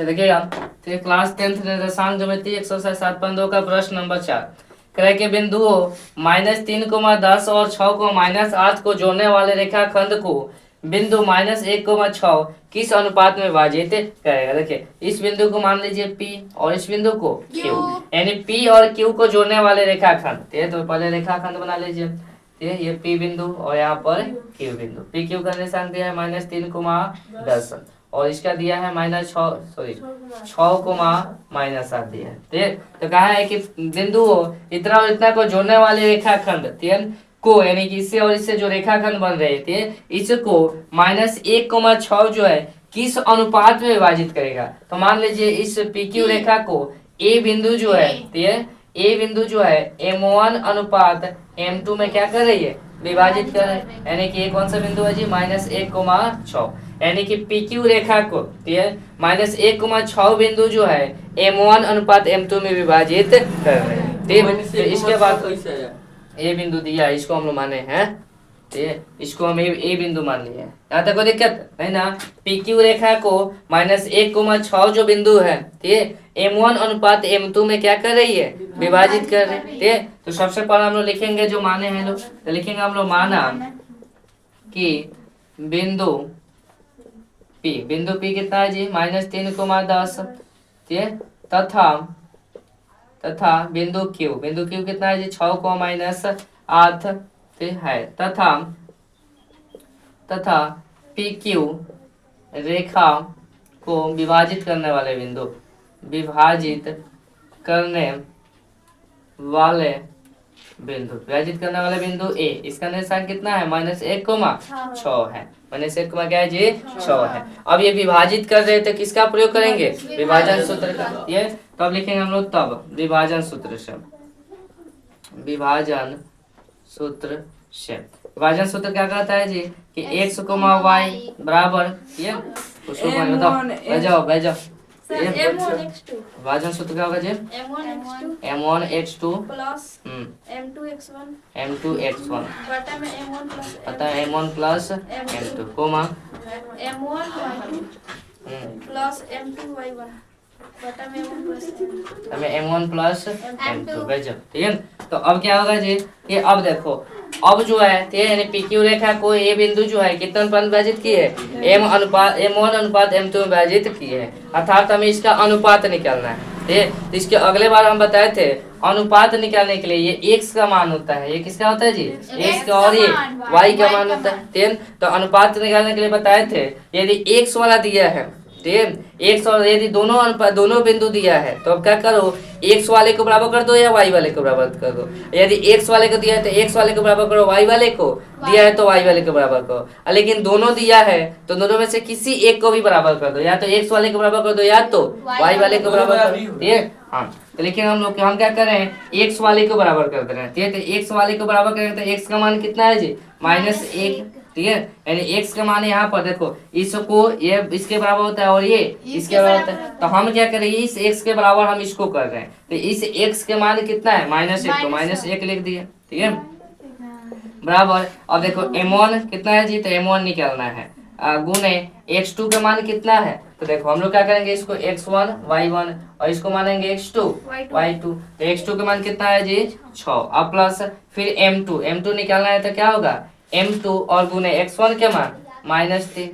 देखिएगा तो class 10th निर्देशांक ज्योमेट्री एक्सरसाइज 7.2 का प्रश्न नंबर 4 क्रय के बिंदुओं -3,10 और 6,-8 को जोड़ने वाले रेखाखंड को बिंदु -1,6 किस अनुपात में विभाजित करेगा। देखिए इस बिंदु को मान लीजिए P और इस बिंदु को Q, यानी P और Q को जोड़ने वाले रेखाखंड। तो पहले रेखाखंड बना लीजिए। ये P बिंदु और यहाँ पर Q बिंदु। P Q का निर्देशांक दिया है -3,10 और इसका दिया है -6,-8 दिया है। ठीक, तो कहा है कि बिंदु इतना और इतना को जोड़ने वाले रेखाखंड को, यानी कि इससे और इससे जो रेखाखंड बन रहे थे इसको -1,6 जो है किस अनुपात में विभाजित करेगा। तो मान लीजिए इस PQ रेखा को A बिंदु जो है A बिंदु जो है M1 अनुपात M2 में क्या कर रही है, विभाजित कर रहे हैं। यानी कि ये कौन सा बिंदु है जी, -1,6, यानी कि PQ रेखा को -1,6 बिंदु जो है M1 अनुपात M2 में विभाजित कर रहे हैं। ठीक, इसके बाद ए बिंदु दिया, इसको हम लोग माने हैं, इसको हम ए बिंदु मान लिए। यहाँ तक कोई दिक्कत नहीं ना। PQ रेखा को -1,6 जो बिंदु है M1 अनुपात M2 में क्या कर रही है, विभाजित कर रही है। तो सबसे पहले हम लोग लिखेंगे जो माने हैं लोग, तो लिखेंगे हम लोग माना कि बिंदु P कितना है जी, -3,10, तथा बिंदु Q कितना है जी, 6,-8 है, तथा PQ रेखा को विभाजित करने वाले बिंदु A, इसका निर्देशांक कितना है, -1,6 है। -1, क्या है जी, 6 है। अब ये विभाजित कर रहे थे, किसका प्रयोग करेंगे, विभाजन सूत्र का। ये तब लिखेंगे हम लोग, तब विभाजन सूत्र क्या कहता है जी कि x, y बराबर बताओ विभाजन सूत्र क्या होगा जी, M1x2 M2x1 पता है M1 plus M2 coma M1 plus M2 भेजो। ठीक है, तो अब क्या होगा जी कि अब देखो, अब जो है यानी PQ रेखा को A बिंदु जो है कितना अनुपात विभाजित की है, M1 अनुपात M2 में विभाजित की है, अर्थात हमें इसका अनुपात निकालना है। ठीक, इसके अगले बार हम बताए थे अनुपात निकालने के लिए ये x का मान होता है, ये किसका होता है जी, x का, और ये y का मान होता है। ठीक, तो अनुपात निकालने के लिए बताए थे, यदि x वाला दिया है, ठीक, x और यदि दोनों बिंदु दिया है तो अब क्या करो, x वाले को बराबर कर दो या y वाले को बराबर कर दो। यदि x वाले को दिया है तो x वाले को बराबर करो, y वाले को दिया है तो y वाले को बराबर करो। लेकिन दोनों दिया है तो दोनों में से किसी एक को भी बराबर कर दो, या तो x वाले को बराबर कर दो या तो y वाले को बराबर कर दो। ठीक, हाँ, तो लेकिन हम क्या कर रहे हैं, x वाले को बराबर कर दे रहे हैं। ठीक है, तो x वाले को बराबर करेंगे तो x का मान कितना है जी, -1। ठीक है, यानी x का मान यहाँ पर देखो, इसको ये इसके बराबर होता है और ये इसके बराबर होता है, तो हम क्या करेंगे, इस x के बराबर हम इसको कर रहे हैं, तो इस x के मान कितना है, -1, तो -1 लिख दिए। ठीक है, बराबर। अब देखो M1 कितना है जी, तो M1 निकालना है, गुने x2 का मान कितना है, तो देखो हम लोग क्या करेंगे, इसको x1 y1 और इसको मानेंगे x2 y2, तो x2 का मान कितना है जी, 6। अब प्लस फिर M2 निकालना है, तो क्या होगा, M2 और गुने x1 के मान -3,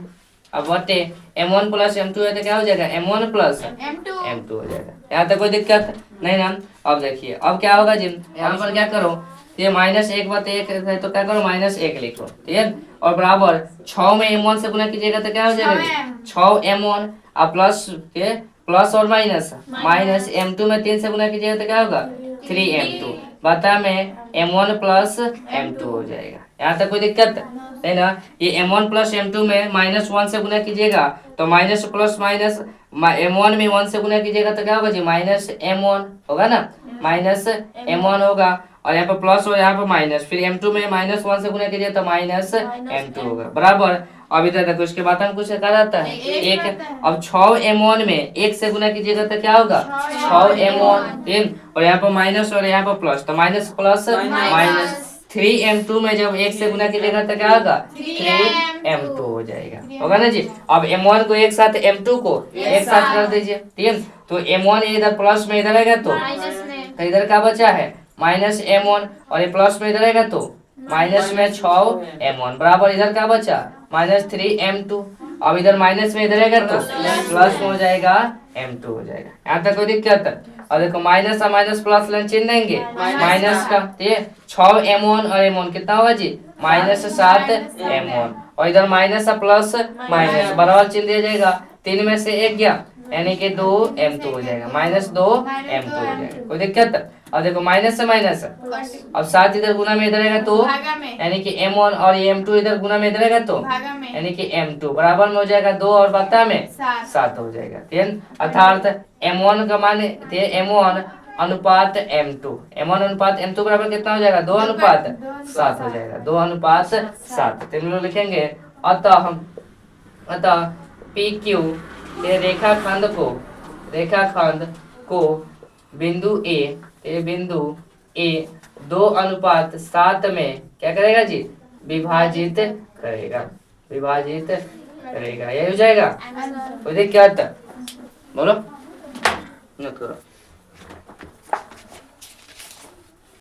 अब बटे M1 प्लस M2 है तो क्या हो जाएगा, M1 प्लस M2 हो जाएगा। यहाँ तक कोई दिक्कत नहीं ना। अब देखिए अब क्या होगा जी, यहाँ पर क्या करो, ये -1/1 है तो क्या करो, -1 लिखो। ठीक है, और बराबर 6 में M1 से गुना कीजिएगा तो क्या हो जाएगा, 6M1 और प्लस और माइनस M2 में 3 से गुना कीजिएगा तो क्या होगा, 3M2 बता में M1 प्लस M2 हो जाएगा। यहाँ तक कोई दिक्कत नहीं ना। ये M1 प्लस M2 में -1 से गुना कीजिएगा तो माइनस प्लस माइनस, M1 में 1 से गुना कीजिएगा तो क्या होगा जी, -M1 होगा ना, -M1 होगा, और यहाँ पर प्लस और यहाँ पर माइनस, फिर M2 में -1 से गुना कीजिए तो -M2 होगा, बराबर। अब इधर देखो, इसके बाद हम कुछ क्या रहता है, एक। अब 6M1 में 1 से गुना कीजिएगा तो क्या होगा, 6M1, और यहाँ पर माइनस और यहाँ पर प्लस, तो माइनस प्लस 3m2 में जब 1 से गुना कीजिएगा तो क्या होगा 3m2 हो जाएगा, होगा ना जी। अब m1 को एक साथ m2 को एक साथ कर दीजिए, ठीक है। तो m1 इधर प्लस में इधर आएगा तो इधर क्या बचा है माइनस m1, और ये प्लस में इधर आएगा तो माइनस में 6m1 बराबर इधर क्या बचा माइनस 3m2। अब इधर माइनस में इधर आएगा तो प्लस हो जाएगा m2 हो जाएगा। यहाँ तक कोई दिक्कत है? और देखो माइनस और माइनस प्लस लाइन चिन्ह देंगे माइनस का, ठीक है। 6m1 और m1 कितना होगा जी माइनस 7m1, और इधर माइनस और प्लस माइनस बराबर चिन्ह दिया जाएगा, 3 में से 1 गया यानी कि 2m2 हो जाएगा, माइनस 2m2 हो जाएगा। कोई दिक्कत? अब देखो माइनस से माइनस, अब 7 इधर गुना में इधर आएगा तो यानी कि m1, और m2 इधर गुना में इधर आएगा तो यानी कि m2 बराबर में हो जाएगा 2 और बता में 7 हो जाएगा, ठीक है। अर्थात m1 का मान m1 अनुपात m2, m1 अनुपात m2 बराबर कितना हो जाएगा 2 अनुपात 7 हो जाएगा, 2 अनुपात 7। तो हम लोग लिखेंगे अतः PQ के रेखाखंड को बिंदु A 2 अनुपात 7 में क्या करेगा जी विभाजित करेगा, यही हो जाएगा। कोई दिक्कत बोलो? न करो।